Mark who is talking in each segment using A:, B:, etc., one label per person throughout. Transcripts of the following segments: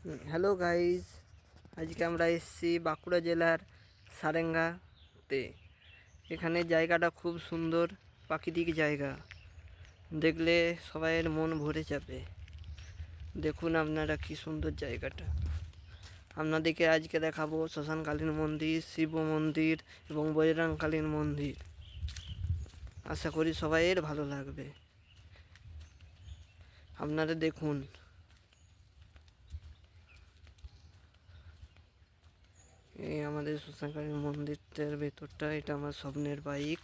A: Hello guys, আজকে আমরা এসেছি বাঁকুড়া জেলার সারেঙ্গাতে। এখানে জায়গাটা খুব সুন্দর, প্রাকৃতিক জায়গা। দেখলে সবাইয়ের মন ভরে যাবে। দেখুন আপনারা কি সুন্দর জায়গাটা। আপনাদেরকে আজকে দেখাবো শ্মশানকালীন মন্দির, শিব মন্দির এবং বজরংকালীন মন্দির। আশা করি সবাইয়ের ভালো লাগবে। আপনারা দেখুন। এই আমাদের শ্মশানকালীন মন্দিরটার ভেতরটা, এটা আমার স্বপ্নের বাইক।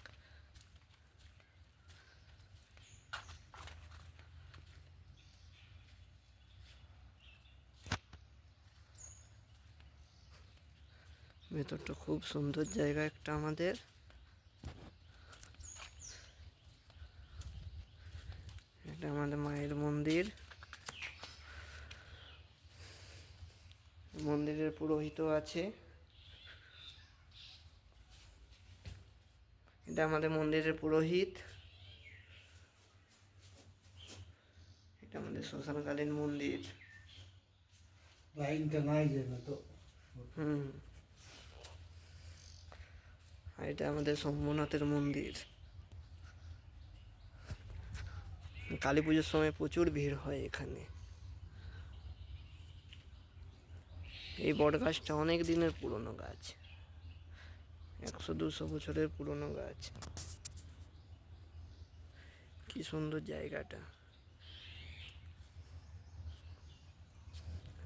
A: ভেতরটা খুব সুন্দর জায়গা একটা আমাদের। এটা আমাদের মায়ের মন্দির। মন্দিরের পুরোহিত আছে। এটা আমাদের মন্দিরের পুরোহিত। এটা আমাদের শ্মশানকালীন মন্দির।
B: লাইনটা নাই যাবে তো।
A: আর এটা আমাদের শম্ভুনাথের মন্দির। কালী পুজোর সময় প্রচুর ভিড় হয় এখানে। এই বট গাছটা অনেক দিনের পুরনো গাছ, 100-200 বছরের পুরনো গাছ। কি সুন্দর জায়গাটা।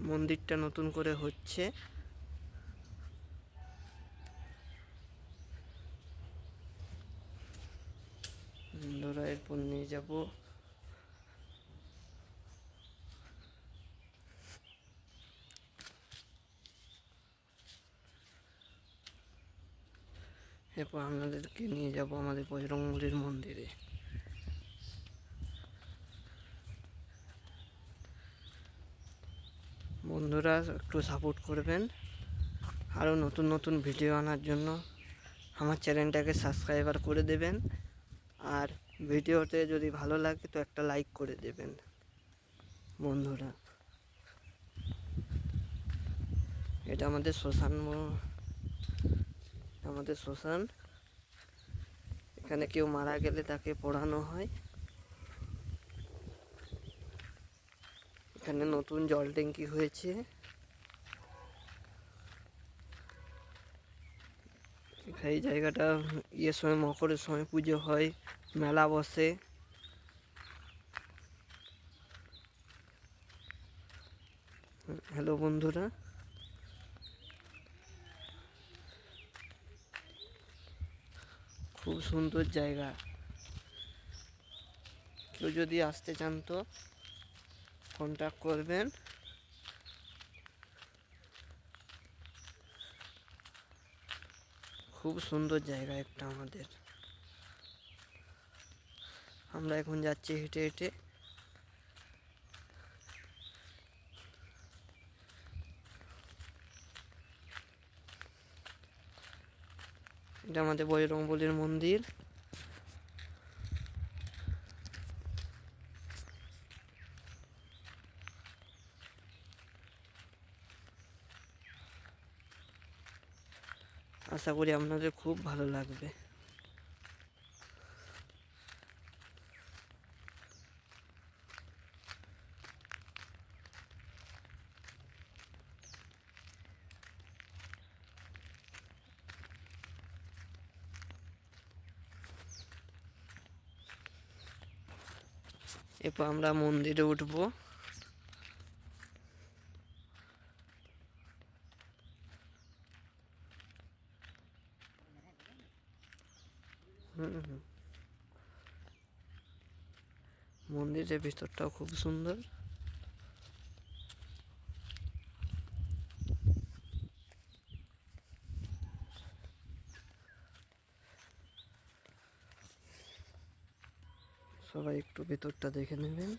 A: মন্দিরটা নতুন করে হচ্ছে। বন্ধুরা, এরপর নিয়ে যাব এরপর আপনাদেরকে নিয়ে যাব আমাদের বজরংবলীর মন্দিরে। বন্ধুরা, একটু সাপোর্ট করবেন। আরও নতুন নতুন ভিডিও আনার জন্য আমার চ্যানেলটাকে সাবস্ক্রাইবার করে দেবেন। আর ভিডিওতে যদি ভালো লাগে তো একটা লাইক করে দেবেন। বন্ধুরা, এটা আমাদের শ্মশান। এখানে কেউ মারা গেলে তাকে পোড়ানো হয়। এখানে নতুন জল ট্যাঙ্কি হয়েছে। এই জায়গাটা সময় মকরের সময় পুজো হয়, মেলা বসে। হ্যালো বন্ধুরা, খুব সুন্দর জায়গা। কেউ যদি আসতে চান তো কন্ট্যাক্ট করবেন। খুব সুন্দর জায়গা একটা আমাদের। আমরা এখন যাচ্ছি হেঁটে হেঁটে। এটা আমাদের বজরংবলীর মন্দির। আশা করি আপনাদের খুব ভালো লাগবে। এরপর আমরা মন্দিরে উঠবো। মন্দিরের ভিতরটাও খুব সুন্দর। সবাই একটু ভেতরটা দেখে নেবেন।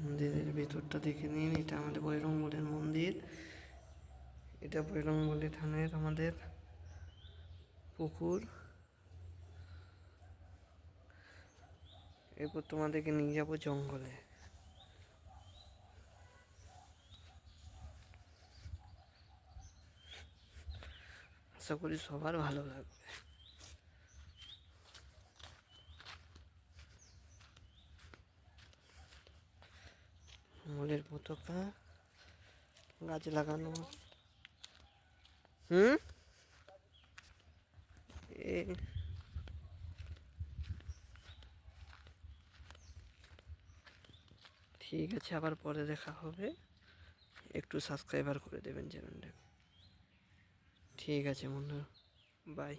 A: মন্দিরের ভেতরটা দেখে নিন। এটা আমাদের বজরংবলীর মন্দির। এটা বৈরঙ্গলি থানের আমাদের পুকুর। এরপর তোমাদেরকে নিয়ে যাবো জঙ্গলে। আশা করি সবার ভালো লাগবে। মলের পতাকা গাছ লাগানো। এ ঠিক আছে, আবার পরে দেখা হবে। একটু সাবস্ক্রাইবার করে দেবেন চ্যানেলটা। ঠিক আছে বন্ধুরা, বাই।